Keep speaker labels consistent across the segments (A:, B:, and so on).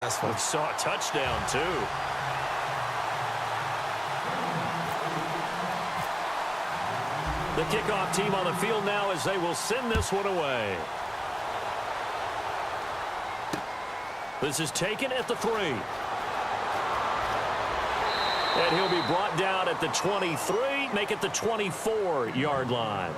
A: We saw a touchdown, too. The kickoff team on the field now as they will send this one away. This is taken at the 3. And he'll be brought down at the 23, make it the 24-yard line.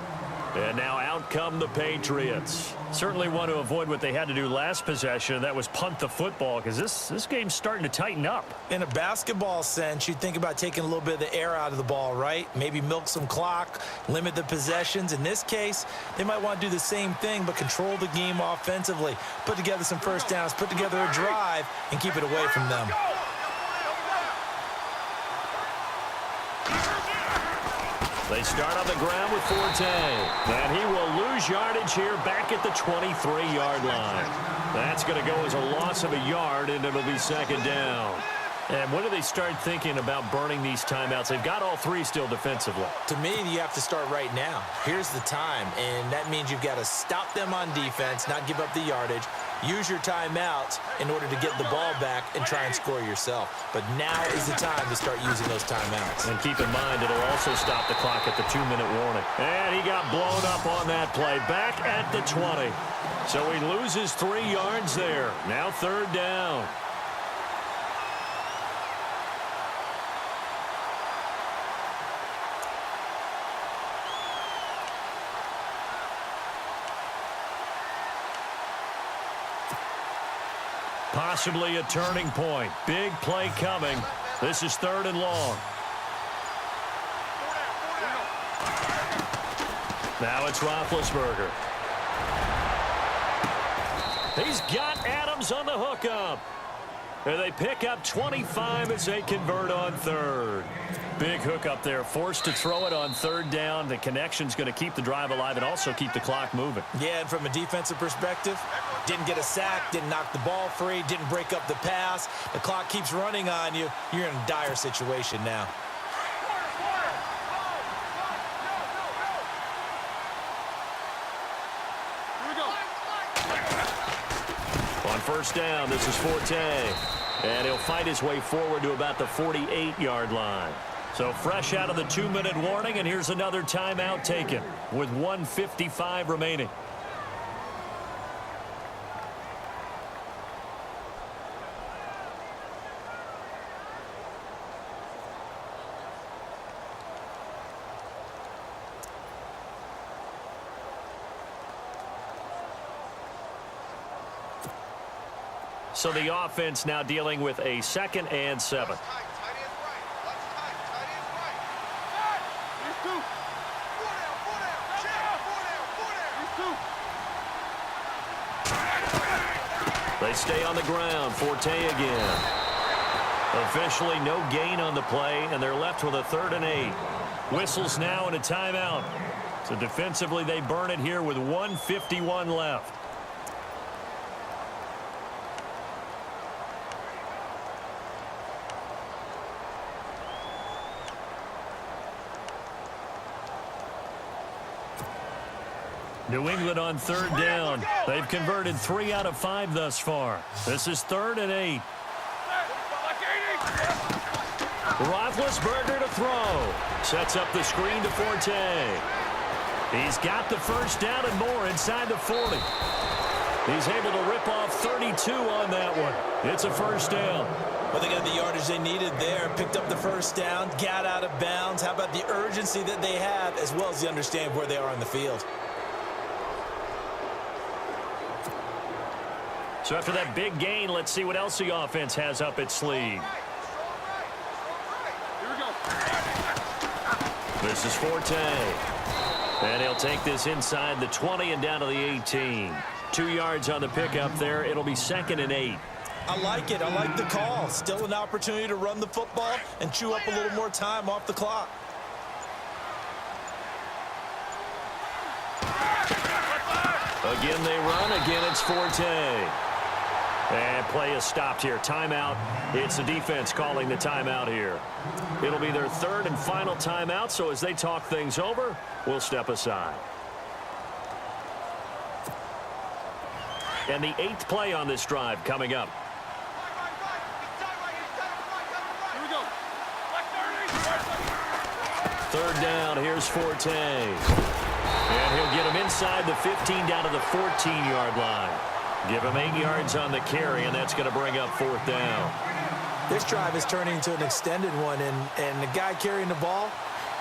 A: And now out come the Patriots. Certainly want to avoid what they had to do last possession. That was punt the football, because this game's starting to tighten up.
B: In a basketball sense, you think about taking a little bit of the air out of the ball, right? Maybe milk some clock, limit the possessions. In this case, they might want to do the same thing, but control the game offensively. Put together some first downs, put together a drive, and keep it away from them.
A: They start on the ground with Forte. And he will lose yardage here back at the 23-yard line. That's going to go as a loss of a yard, and it'll be second down. And when do they start thinking about burning these timeouts? They've got all 3 still defensively.
B: To me, you have to start right now. Here's the time, and that means you've got to stop them on defense, not give up the yardage. Use your timeouts in order to get the ball back and try and score yourself. But now is the time to start using those timeouts.
A: And keep in mind, it'll also stop the clock at the 2-minute warning. And he got blown up on that play. Back at the 20. So he loses 3 yards there. Now third down. Possibly a turning point. Big play coming. This is third and long. Now it's Roethlisberger. He's got Adams on the hookup. And they pick up 25 as they convert on third. Big hookup there. Forced to throw it on third down. The connection's going to keep the drive alive and also keep the clock moving.
B: Yeah, and from a defensive perspective, didn't get a sack, didn't knock the ball free, didn't break up the pass. The clock keeps running on you. You're in a dire situation now.
A: On first down, this is Forte. And he'll fight his way forward to about the 48-yard line. So fresh out of the 2-minute warning, and here's another timeout taken with 1:55 remaining. So the offense now dealing with a 2nd and 7. They stay on the ground. Forte again. Officially no gain on the play, and they're left with a 3rd and 8. Whistles now and a timeout. So defensively they burn it here with 1:51 left. New England on third down. They've converted 3 out of 5 thus far. This is 3rd and 8. Roethlisberger to throw. Sets up the screen to Forte. He's got the first down and more inside the 40. He's able to rip off 32 on that one. It's a first down.
B: Well, they got the yardage they needed there, picked up the first down, got out of bounds. How about the urgency that they have, as well as the understanding where they are on the field?
A: So after that big gain, let's see what else the offense has up its sleeve. This is Forte. And he'll take this inside the 20 and down to the 18. 2 yards on the pickup there. It'll be 2nd and 8.
B: I like it. I like the call. Still an opportunity to run the football and chew up a little more time off the clock.
A: Again they run. Again it's Forte. And play is stopped here. Timeout. It's the defense calling the timeout here. It'll be their 3rd and final timeout, so as they talk things over, we'll step aside. And the 8th play on this drive coming up. third down, here's Forte. And he'll get him inside the 15 down to the 14-yard line. Give him 8 yards on the carry, and that's going to bring up fourth down.
B: This drive is turning into an extended one, and the guy carrying the ball,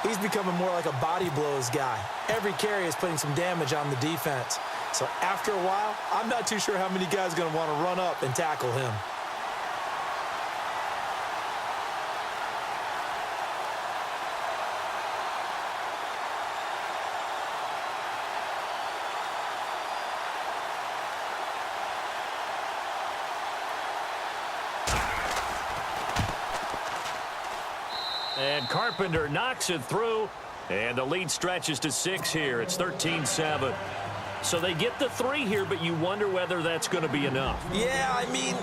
B: he's becoming more like a body blows guy. Every carry is putting some damage on the defense. So after a while, I'm not too sure how many guys are going to want to run up and tackle him.
A: And Carpenter knocks it through, and the lead stretches to 6 here. It's 13-7. So they get the 3 here, but you wonder whether that's going to be enough.
B: Yeah, I mean,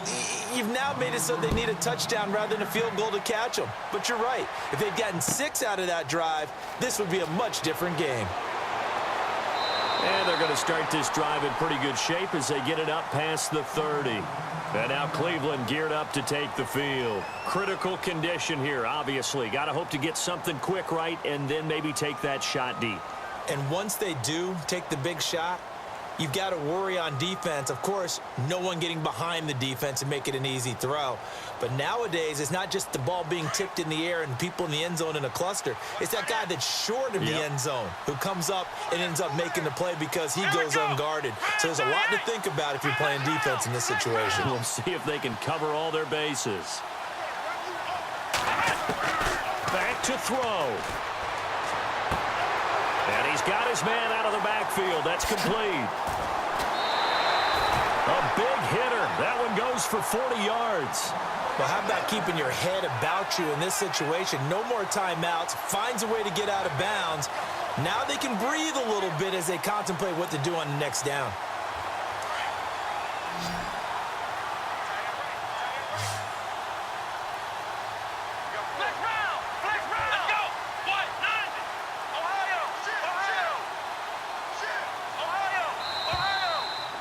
B: you've now made it so they need a touchdown rather than a field goal to catch them. But you're right. If they'd gotten 6 out of that drive, this would be a much different game.
A: And they're going to start this drive in pretty good shape as they get it up past the 30. And now Cleveland geared up to take the field. Critical condition here, obviously. Got to hope to get something quick right and then maybe take that shot deep.
B: And once they do take the big shot, you've got to worry on defense. Of course, no one getting behind the defense and make it an easy throw. But nowadays, it's not just the ball being tipped in the air and people in the end zone in a cluster. It's that guy that's short of the end zone who comes up and ends up making the play because he goes unguarded. So there's a lot to think about if you're playing defense in this situation.
A: We'll see if they can cover all their bases. Back to throw. And he's got his man out of the backfield. That's complete. A big hitter. That one goes for 40 yards.
B: Well, how about keeping your head about you in this situation? No more timeouts. Finds a way to get out of bounds. Now they can breathe a little bit as they contemplate what to do on the next down.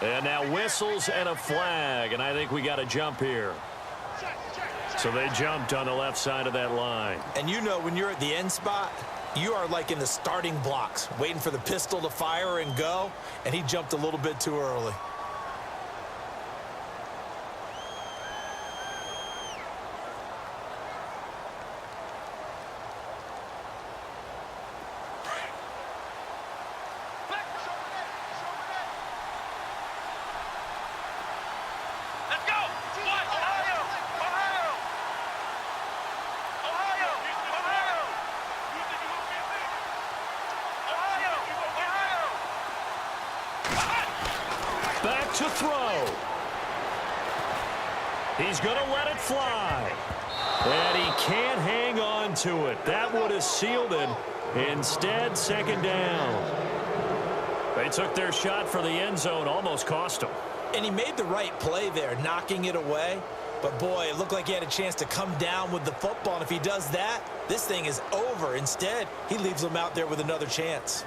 A: And now whistles and a flag, and I think we got a jump here. So they jumped on the left side of that line.
B: And you know when you're at the end spot, you are like in the starting blocks, waiting for the pistol to fire and go, and he jumped a little bit too early.
A: Back to throw. He's going to let it fly. And he can't hang on to it. That would have sealed it. Instead, second down. They took their shot for the end zone, almost cost them.
B: And he made the right play there, knocking it away. But, boy, it looked like he had a chance to come down with the football. And if he does that, this thing is over. Instead, he leaves them out there with another chance.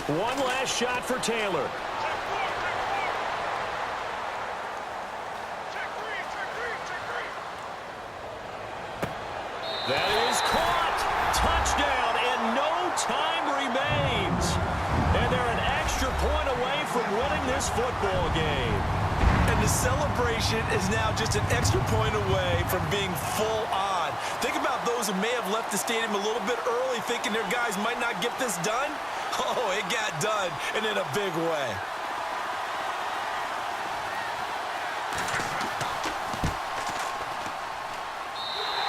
A: One last shot for Taylor. That is caught. Touchdown, and no time remains. And they're an extra point away from winning this football game.
B: And the celebration is now just an extra point away from being full on. Think about those who may have left the stadium a little bit early thinking their guys might not get this done. Oh, it got done, and in a big way.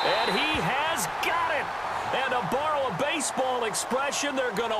A: And he has got it. And to borrow a baseball expression, they're going to